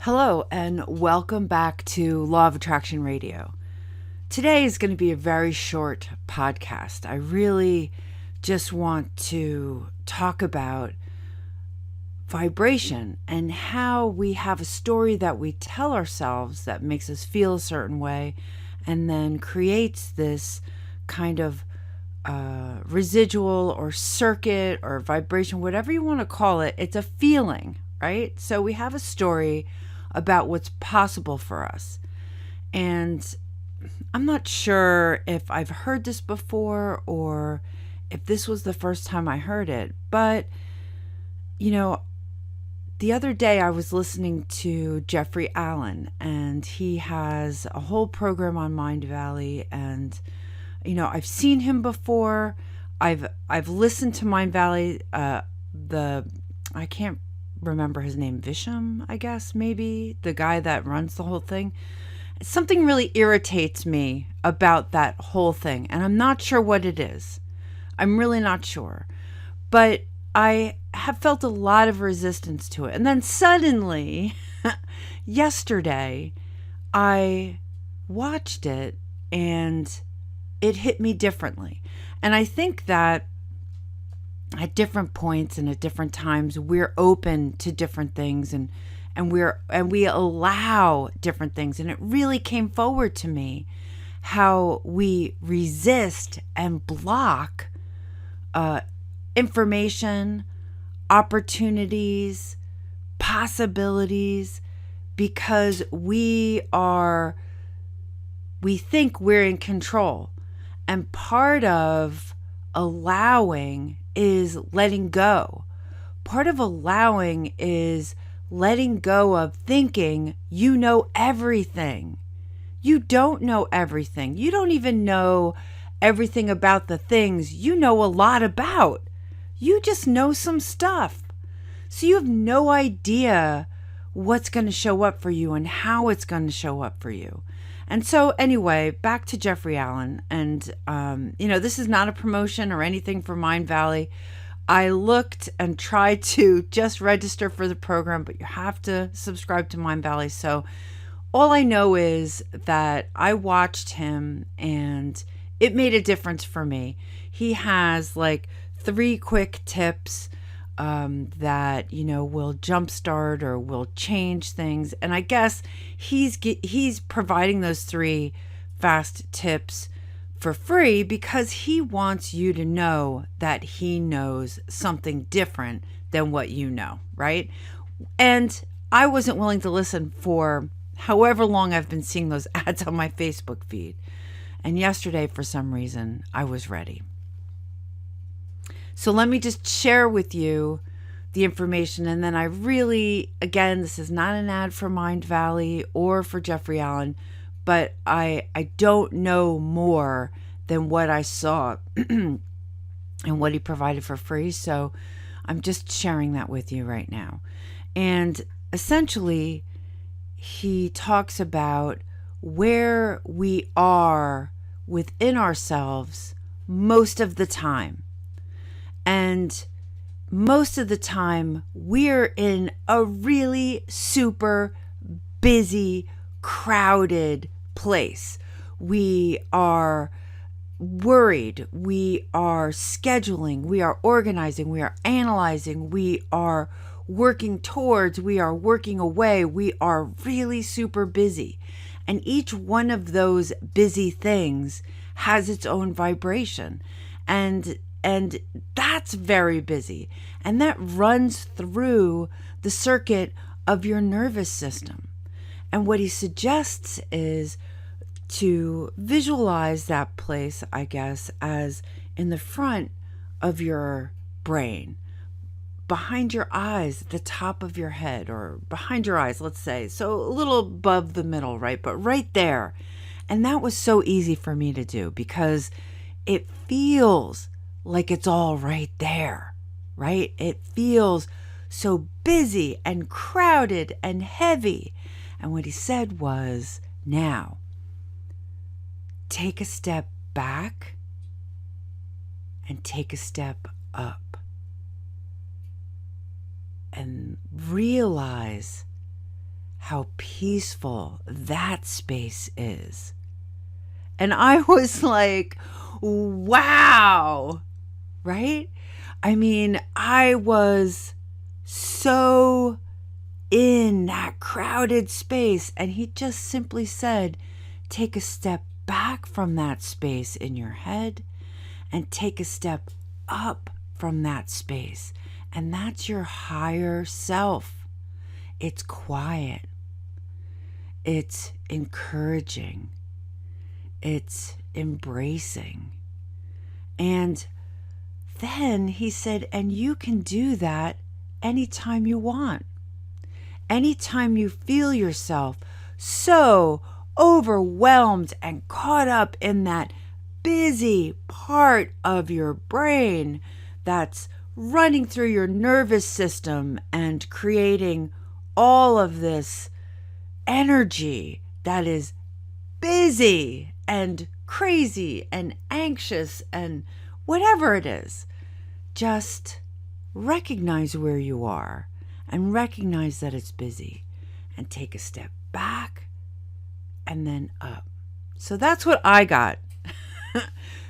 Hello, and welcome back to Law of Attraction Radio. Today is going to be a very short podcast. I really just want to talk about vibration and how we have a story that we tell ourselves that makes us feel a certain way and then creates this kind of residual or circuit or vibration, whatever you want to call it. It's a feeling, right? So we have a story about what's possible for us. And I'm not sure if I've heard this before or if this was the first time I heard it, but the other day I was listening to Jeffrey Allen, and he has a whole program on Mind Valley, and I've seen him before. I've listened to Mind Valley. I can't remember his name, Visham, I guess, maybe, the guy that runs the whole thing. Something really irritates me about that whole thing, and I'm not sure what it is. I'm really not sure. But I have felt a lot of resistance to it. And then suddenly, yesterday, I watched it and it hit me differently. And I think that at different points and at different times, we're open to different things and we allow different things. And it really came forward to me how we resist and block information, opportunities, possibilities, because we think we're in control. And part of allowing is letting go. Part of allowing is letting go of thinking you know everything. You don't know everything. You don't even know everything about the things you know a lot about. You just know some stuff. So you have no idea what's going to show up for you and how it's going to show up for you. And so anyway, back to Jeffrey Allen. And, this is not a promotion or anything for Mind Valley. I looked and tried to just register for the program, but you have to subscribe to Mind Valley. So all I know is that I watched him and it made a difference for me. He has like 3 quick tips that will jumpstart or will change things, and I guess he's providing those 3 fast tips for free because he wants you to know that he knows something different than what you know, right? And I wasn't willing to listen for however long I've been seeing those ads on my Facebook feed. And yesterday, for some reason, I was ready. So let me just share with you the information. And then I really, again, this is not an ad for Mind Valley or for Jeffrey Allen, but I don't know more than what I saw and what he provided for free. So I'm just sharing that with you right now. And essentially, he talks about where we are within ourselves most of the time. And most of the time, we're in a really super busy, crowded place. We are worried. We are scheduling. We are organizing. We are analyzing. We are working towards. We are working away. We are really super busy. And each one of those busy things has its own vibration. And that's very busy. And that runs through the circuit of your nervous system. And what he suggests is to visualize that place, I guess, as in the front of your brain, behind your eyes, at the top of your head, or behind your eyes, let's say. So a little above the middle, right? But right there. And that was so easy for me to do because it feels like it's all right there, right? It feels so busy and crowded and heavy. And what he said was, now, take a step back and take a step up and realize how peaceful that space is. And I was like, wow, right? I mean, I was so in that crowded space, and he just simply said, take a step back from that space in your head and take a step up from that space. And that's your higher self. It's quiet. It's encouraging. It's embracing. And then he said, and you can do that anytime you want. Anytime you feel yourself so overwhelmed and caught up in that busy part of your brain that's running through your nervous system and creating all of this energy that is busy and crazy and anxious and whatever it is, just recognize where you are and recognize that it's busy and take a step back and then up. So that's what I got.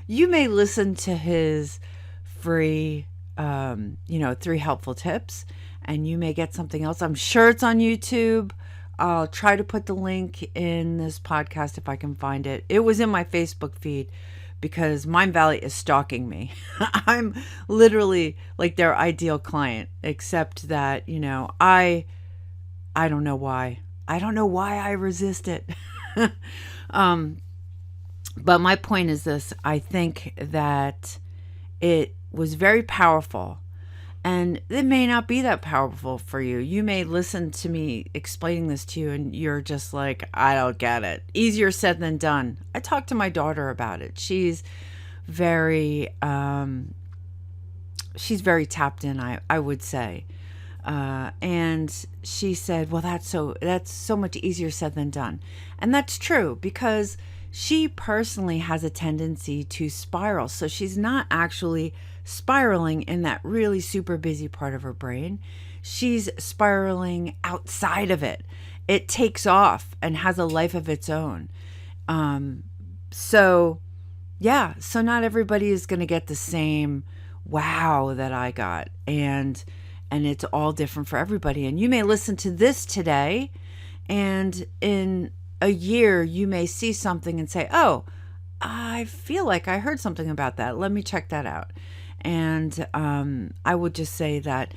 You may listen to his free, 3 helpful tips, and you may get something else. I'm sure it's on YouTube. I'll try to put the link in this podcast if I can find it. It was in my Facebook feed because Mind Valley is stalking me. I'm literally like their ideal client, except that, I don't know why. I don't know why I resist it. But my point is this. I think that it was very powerful, and it may not be that powerful for you. You may listen to me explaining this to you and you're just like, I don't get it. Easier said than done. I talked to my daughter about it. She's very tapped in, I would say. And she said, well, that's so much easier said than done. And that's true, because she personally has a tendency to spiral. So she's not actually spiraling in that really super busy part of her brain. She's spiraling outside of it. It takes off and has a life of its own. So not everybody is going to get the same wow that I got. And it's all different for everybody. And you may listen to this today, and in a year you may see something and say, oh, I feel like I heard something about that. Let me check that out. And I would just say that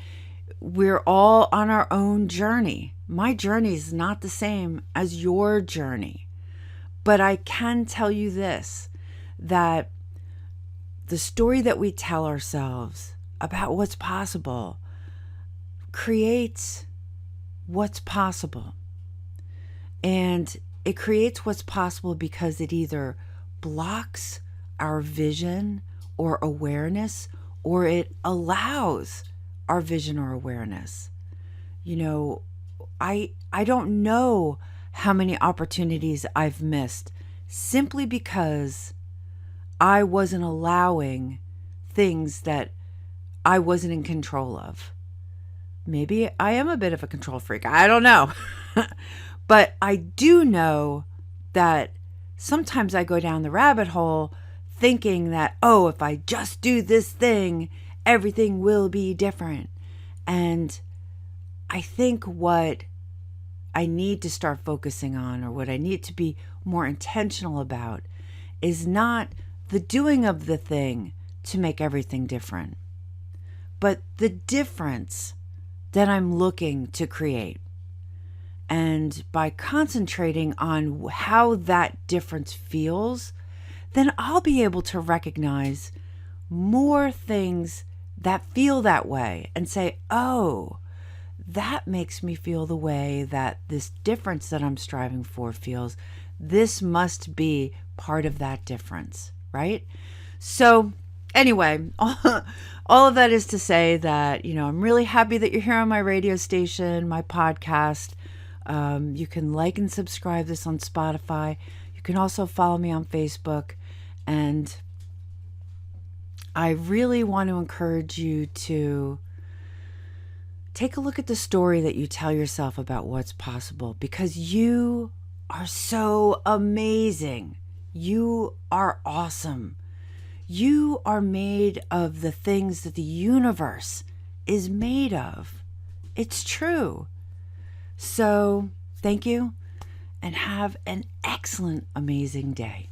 we're all on our own journey. My journey is not the same as your journey. But I can tell you this, that the story that we tell ourselves about what's possible creates what's possible. And it creates what's possible because it either blocks our vision or awareness, or it allows our vision or awareness. I don't know how many opportunities I've missed simply because I wasn't allowing things that I wasn't in control of. Maybe I am a bit of a control freak. I don't know. But I do know that sometimes I go down the rabbit hole thinking that, oh, if I just do this thing, everything will be different. And I think what I need to start focusing on, or what I need to be more intentional about, is not the doing of the thing to make everything different, but the difference that I'm looking to create. And by concentrating on how that difference feels, then I'll be able to recognize more things that feel that way and say, oh, that makes me feel the way that this difference that I'm striving for feels. This must be part of that difference, right? So anyway, all of that is to say that, I'm really happy that you're here on my radio station, my podcast. You can like and subscribe this on Spotify. You can also follow me on Facebook. And I really want to encourage you to Take a look at the story that you tell yourself about what's possible, because you are so amazing. You are awesome. You are made of the things that the universe is made of. It's true. So, thank you and have an excellent, amazing day.